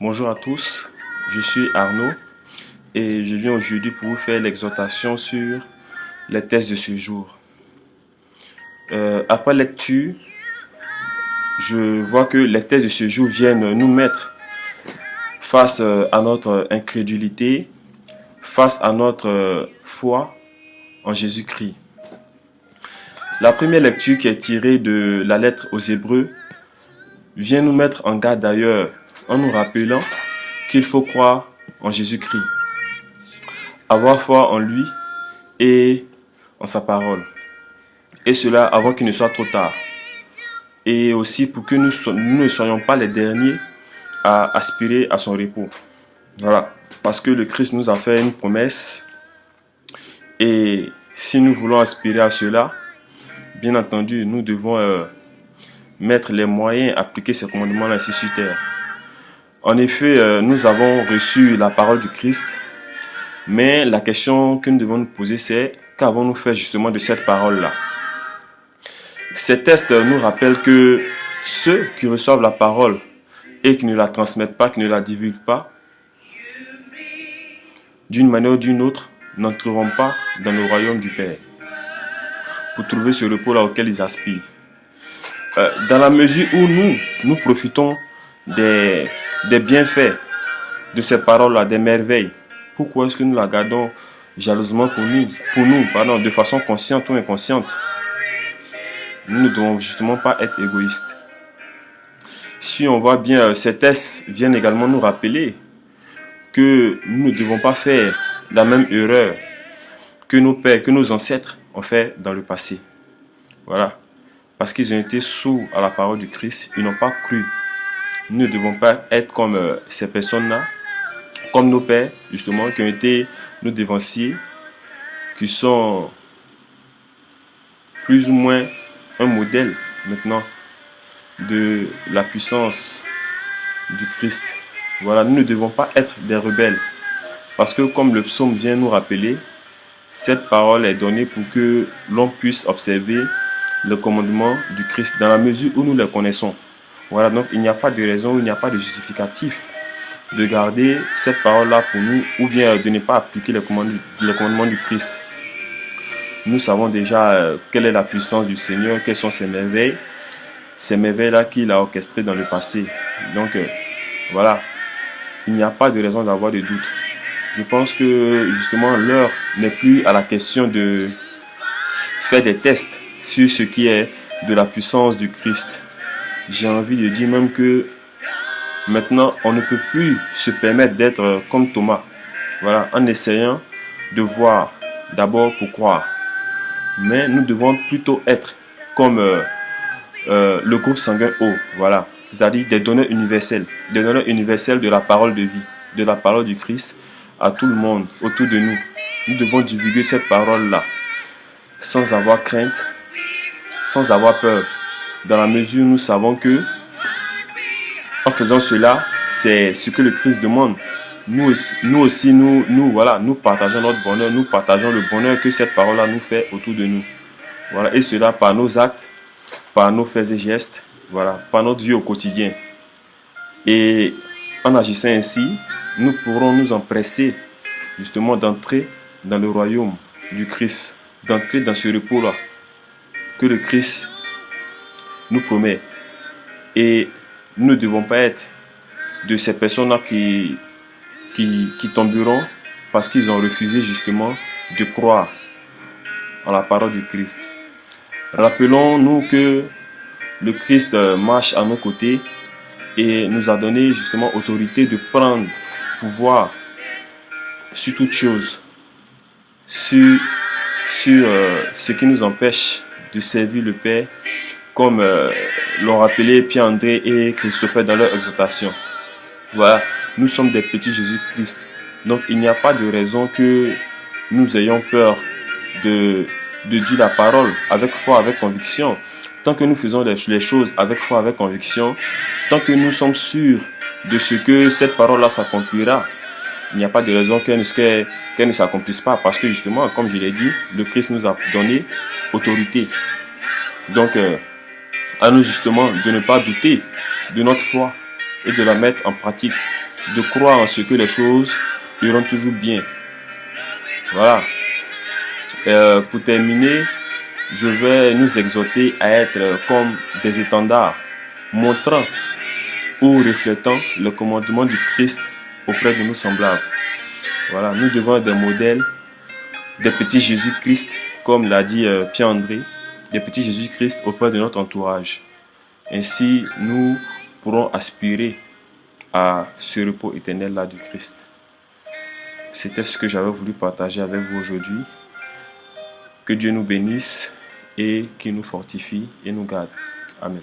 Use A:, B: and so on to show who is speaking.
A: Bonjour à tous, je suis Arnaud et je viens aujourd'hui pour vous faire l'exhortation sur les tests de ce jour. Après lecture, je vois que les tests de ce jour viennent nous mettre face à notre incrédulité, face à notre foi en Jésus-Christ. La première lecture qui est tirée de la lettre aux Hébreux vient nous mettre en garde d'ailleurs en nous rappelant qu'il faut croire en Jésus-Christ, avoir foi en lui et en sa parole. Et cela avant qu'il ne soit trop tard. Et aussi pour que nous ne soyons pas les derniers à aspirer à son repos. Voilà. Parce que le Christ nous a fait une promesse. Et si nous voulons aspirer à cela, bien entendu, nous devons mettre les moyens, appliquer ces commandements-là ici sur terre. En effet, nous avons reçu la parole du Christ. Mais la question que nous devons nous poser, c'est qu'avons-nous fait justement de cette parole-là? Ces tests nous rappellent que ceux qui reçoivent la parole et qui ne la transmettent pas, qui ne la divulguent pas, d'une manière ou d'une autre, n'entreront pas dans le royaume du Père pour trouver ce repos-là auquel ils aspirent. Dans la mesure où nous profitons des bienfaits de ces paroles-là, des merveilles, pourquoi est-ce que nous la gardons jalousement pour nous, de façon consciente ou inconsciente? Nous ne devons justement pas être égoïstes. Si on voit bien, ces tests viennent également nous rappeler que nous ne devons pas faire la même erreur que nos pères, que nos ancêtres ont fait dans le passé. Voilà. Parce qu'ils ont été sourds à la parole du Christ, ils n'ont pas cru. Nous ne devons pas être comme ces personnes-là, comme nos pères, justement, qui ont été nos dévanciers, qui sont plus ou moins un modèle maintenant de la puissance du Christ. Voilà, nous ne devons pas être des rebelles. Parce que comme le psaume vient nous rappeler, cette parole est donnée pour que l'on puisse observer le commandement du Christ dans la mesure où nous les connaissons. Voilà, donc il n'y a pas de raison, il n'y a pas de justificatif de garder cette parole-là pour nous ou bien de ne pas appliquer les commandements du Christ. Nous savons déjà quelle est la puissance du Seigneur, quelles sont ses merveilles-là qu'il a orchestrées dans le passé. Donc, voilà, il n'y a pas de raison d'avoir de doute. Je pense que justement l'heure n'est plus à la question de faire des tests sur ce qui est de la puissance du Christ. J'ai envie de dire même que maintenant, on ne peut plus se permettre d'être comme Thomas. Voilà, en essayant de voir d'abord pour croire. Mais nous devons plutôt être comme le groupe sanguin O, voilà, c'est-à-dire des donneurs universels de la parole de vie, de la parole du Christ à tout le monde autour de nous. Nous devons divulguer cette parole-là sans avoir crainte, sans avoir peur, dans la mesure où nous savons que en faisant cela, c'est ce que le Christ demande. Nous partageons notre bonheur, nous partageons le bonheur que cette parole-là nous fait autour de nous. Voilà, et cela par nos actes, par nos faits et gestes, voilà, par notre vie au quotidien. Et en agissant ainsi, nous pourrons nous empresser justement d'entrer dans le royaume du Christ, d'entrer dans ce repos-là que le Christ nous promet. Et nous ne devons pas être de ces personnes-là qui tomberont parce qu'ils ont refusé justement de croire en la parole du Christ. Rappelons-nous que le Christ marche à nos côtés et nous a donné justement autorité de prendre pouvoir sur toute chose, sur ce qui nous empêche de servir le Père, comme l'ont rappelé Pierre-André et Christopher dans leur exhortation. Voilà, nous sommes des petits Jésus-Christ. Donc il n'y a pas de raison que nous ayons peur de dire la parole avec foi, avec conviction. Tant que nous faisons les choses avec foi, avec conviction, tant que nous sommes sûrs de ce que cette parole-là s'accomplira, il n'y a pas de raison qu'elle ne s'accomplisse pas. Parce que justement, comme je l'ai dit, le Christ nous a donné autorité. Donc, à nous justement de ne pas douter de notre foi et de la mettre en pratique de croire en ce que les choses iront toujours bien. Voilà. Pour terminer, je vais nous exhorter à être comme des étendards, montrant ou reflétant le commandement du Christ auprès de nos semblables. Voilà, nous devons être des modèles, des petits Jésus-Christ, comme l'a dit Pierre-André, des petits Jésus-Christ auprès de notre entourage. Ainsi, nous pourrons aspirer à ce repos éternel-là du Christ. C'était ce que j'avais voulu partager avec vous aujourd'hui. Que Dieu nous bénisse et qu'il nous fortifie et nous garde. Amen.